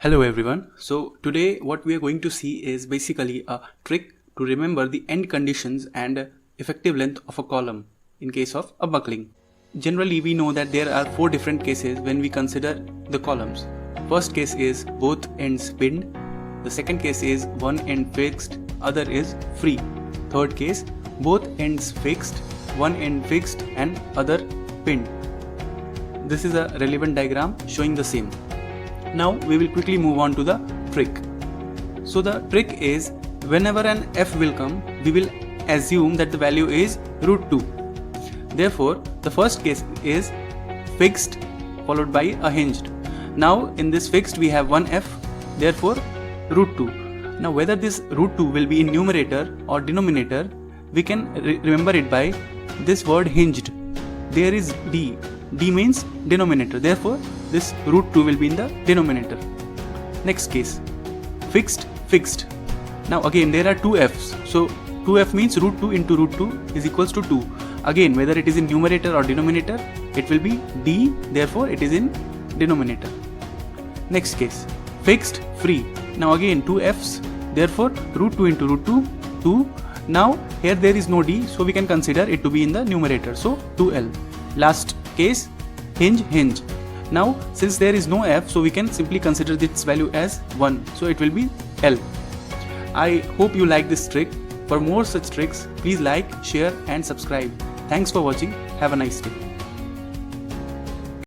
Hello everyone. So today what we are going to see is basically a trick to remember the end conditions and effective length of a column in case of a buckling. Generally we know that there are 4 different cases when we consider the columns. First case is both ends pinned. The second case is one end fixed, other is free. Third case, both ends fixed, one end fixed and other pinned. This is a relevant diagram showing the same. Now we will quickly move on to the trick. So the trick is, whenever an f will come, we will assume that the value is √2. Therefore, the first case is fixed followed by a hinged. Now in this fixed we have one f, therefore √2. Now whether this √2 will be in numerator or denominator, we can remember it by this word hinged. There is d. D means denominator, therefore this √2 will be in the denominator. Next case, fixed. Now again there are two f's, so 2f means √2 into √2 is equals to 2. Again, whether it is in numerator or denominator, it will be d, therefore it is in denominator. Next case, fixed free. Now again two f's, therefore √2 into √2, 2. Now here there is no d, so we can consider it to be in the numerator, so 2l. Last case, hinge. Now since there is no f, so we can simply consider this value as 1, so it will be L. I hope you like this trick. For more such tricks, please like, share and subscribe. Thanks for watching. Have a nice day.